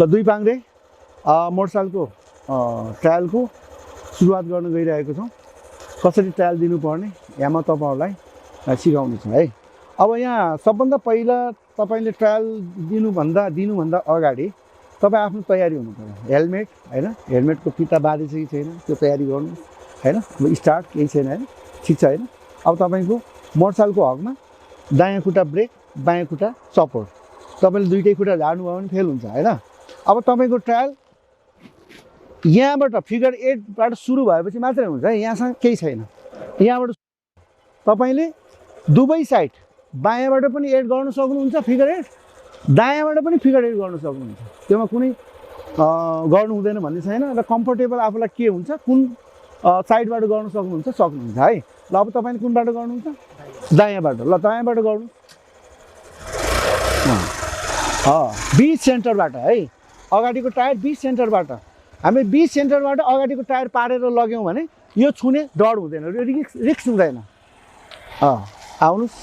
ल दुई पाङ्रे मोटरसाइकलको ट्रायलको सुरुवात गर्न गइरहेको छौँ। कसरी ट्रायल दिनुपर्ने यहाँ म तपाईँहरूलाई सिकाउने छु है। अब यहाँ सबभन्दा पहिला तपाईँले ट्रायल दिनुभन्दा अगाडि तपाईँ आफ्नो तयारी हुनु पर्यो। हेलमेट हैन, हेलमेटको फिता बाँधेछ कि छैन त्यो तयारी गर्नु हैन। अब स्टार्ट केही छैन हैन, ठिक छ हैन। अब तपाईँको मोटरसाइकलको हकमा दायाँ खुट्टा ब्रेक, बायाँ खुट्टा सपोर्ट, तपाईँले दुईटै खुट्टा झार्नुभयो भने फेल हुन्छ हैन। अब तपाईँको ट्रायल यहाँबाट फिगर 8बाट सुरु भएपछि मात्रै हुन्छ है, यहाँसँग केही छैन। यहाँबाट तपाईँले दुवै साइड बायाँबाट पनि एड गर्न सक्नुहुन्छ फिगर 8, दायाँबाट पनि फिगर 8 गर्न सक्नुहुन्छ। त्यसमा कुनै गर्नु हुँदैन भन्ने छैन र कम्फर्टेबल आफूलाई के हुन्छ कुन साइडबाट गर्न सक्नुहुन्छ है। ल अब तपाईँले कुनबाट गर्नुहुन्छ? दायाँबाट। ल दायाँबाट गर्नु। बी सेन्टरबाट है, अगाडिको टायर बी सेन्टरबाट हामी बी सेन्टरबाट अगाडिको टायर पारेर लग्यौँ भने यो छुने डर हुँदैन, रिक्स हुँदैन। आउनुहोस्,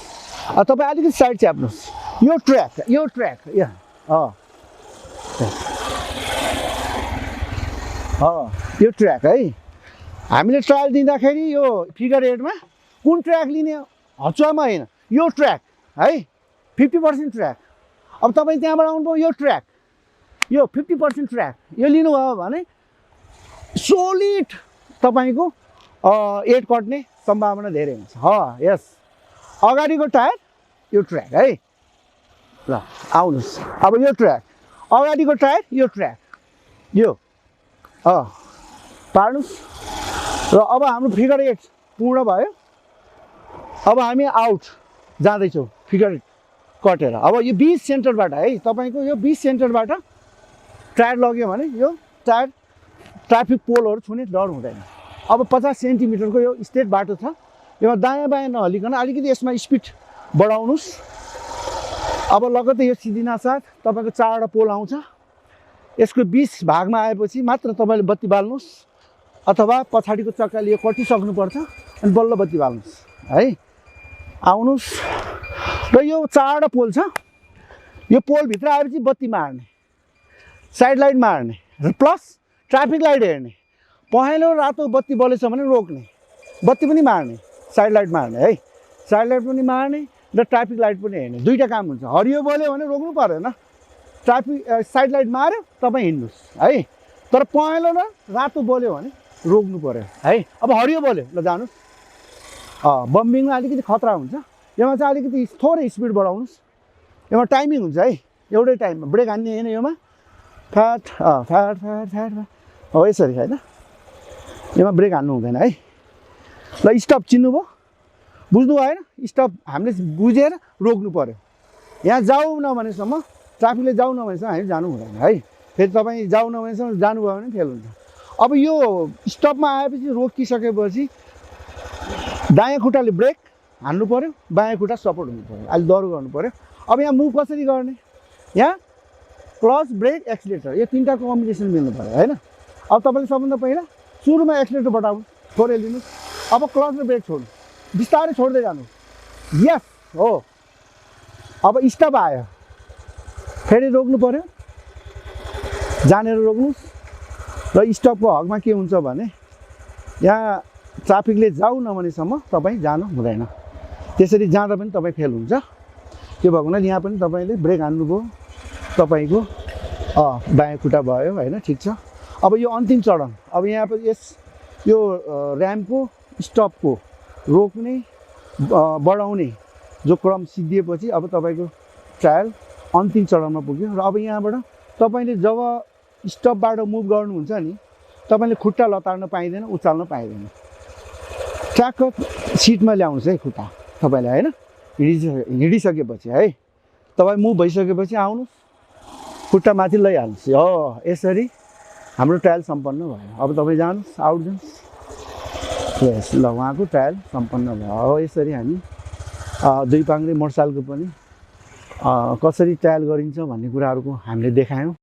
तपाईँ अलिकति साइड च्याप्नुहोस्। यो ट्र्याक यहाँ यो ट्र्याक है। हामीले ट्रायल दिँदाखेरि यो फिगर 8मा कुन ट्र्याक लिने हचुवामा होइन, यो ट्र्याक है 50% ट्र्याक। अब तपाईँ त्यहाँबाट आउनुभयो, यो ट्र्याक यो 50% ट्र्याक यो लिनुभयो भने सोलिड तपाईँको 8 कट्ने सम्भावना धेरै हुन्छ। यस, अगाडिको टायर यो ट्र्याक है। ल आउनुहोस्, अब यो ट्र्याक अगाडिको टायर यो ट्र्याक यो पार्नुहोस्। र अब हाम्रो फिगर 8 पूर्ण भयो। अब हामी आउट जाँदैछौँ फिगर 8 कटेर। अब यो 20 सेन्टरबाट है, तपाईँको यो 20 सेन्टरबाट टायर लग्यो भने यो टायर ट्राफिक पोलहरू छुने डर हुँदैन। अब 50 सेन्टिमिटरको यो स्ट्रेट बाटो छ, यो दायाँ बायाँ नहलिकन अलिकति यसमा स्पिड बढाउनुहोस्। अब लगत्तै यो सिधिना साथ तपाईँको 4वटा पोल आउँछ। यसको 20 भागमा आएपछि मात्र तपाईँले बत्ती बाल्नुहोस्, अथवा पछाडिको चक्काले यो कटिसक्नुपर्छ अनि बल्ल बत्ती बाल्नुहोस् है। आउनुहोस्, र यो 4वटा पोल छ, यो पोलभित्र आएपछि बत्ती मार्ने, साइड लाइट मार्ने र प्लस ट्राफिक लाइट हेर्ने। पहेँलो रातो बत्ती बलेछ भने रोक्ने, बत्ती पनि मार्ने, साइड लाइट मार्ने है। साइड लाइट पनि मार्ने र ट्राफिक लाइट पनि हेर्ने, दुईवटा काम हुन्छ। हरियो बल्यो भने रोक्नु परेन, ट्राफिक साइड लाइट मार्यो तपाईँ हिँड्नुहोस् है। तर पहेँलो र रातो बल्यो भने रोक्नु पर्यो है। अब हरियो बल्यो, ल जानुहोस्। बम्बिङमा अलिकति खतरा हुन्छ, यसमा चाहिँ अलिकति थोरै स्पिड बढाउनुहोस्। यसमा टाइमिङ हुन्छ है, एउटै टाइममा ब्रेक हान्ने होइन। यसमा फ्याट फ्याट फ्याट फ्याट हो यसरी होइन, यसमा ब्रेक हान्नु हुँदैन है। ल स्टप चिन्नुभयो, बुझ्नु भएन? स्टप हामीले बुझेर रोक्नु पर्यो। यहाँ जाऊ नभनेसम्म, ट्राफिकले जाऊ नभनेसम्म हामी जानु हुँदैन है। फेरि तपाईँ जाऊ नभनेसम्म जानुभयो भने फेल हुन्छ। अब यो स्टपमा आएपछि रोकिसकेपछि दायाँ खुट्टाले ब्रेक हान्नु पर्यो, बायाँ खुट्टा सपोर्ट हुनु पर्यो, अहिले दह्रो गर्नु पर्यो। अब यहाँ मुभ कसरी गर्ने? यहाँ क्लच ब्रेक एक्सिलेटर यो तीनटा कम्बिनेसन मिल्नु पर्यो हैन। अब तपाईँले सबभन्दा पहिला सुरुमा एक्सिलेटर बढाउनु, थोरै लिनुहोस्। अब क्लच र ब्रेक छोड्नु, बिस्तारै छोड्दै जानु। यस हो। अब स्टप आयो, फेरि रोक्नु पर्यो, जानेर रोक्नुहोस्। र स्टपको हकमा के हुन्छ भने यहाँ ट्राफिकले जाऊ नभनेसम्म तपाईँ जानु हुँदैन। त्यसरी जाँदा पनि तपाईँ फेल हुन्छ। त्यो भएको हुनाले यहाँ पनि तपाईँले ब्रेक हान्नुभयो, तपाईँको बायाँ खुट्टा भयो होइन, ठिक छ। अब यो अन्तिम चरण, अब यहाँ यो ऱ्याम्पको स्टपको रोक्ने बढाउने जो क्रम सिद्धिएपछि अब तपाईँको ट्रायल अन्तिम चरणमा पुग्यो। र अब यहाँबाट तपाईँले जब स्टपबाट मुभ गर्नुहुन्छ नि, तपाईँले खुट्टा लतार्न पाइँदैन, उचाल्न पाइँदैन। ट्र्याक्क सिटमा ल्याउनुहोस् है खुट्टा तपाईँले होइन, हिँडिसकेपछि है। तपाईँ मुभ भइसकेपछि आउनुहोस्, खुट्टा माथि लैहाल्नुहोस्। यसरी हाम्रो ट्रायल सम्पन्न भयो। अब तपाईँ जानुहोस्, आउट जानुहोस्। यस, ल उहाँको ट्रायल सम्पन्न भयो। यसरी हामी दुई पाङ्रे मोटरसाइकलको पनि कसरी ट्रायल गरिन्छ भन्ने कुराहरूको हामीले देखायौँ।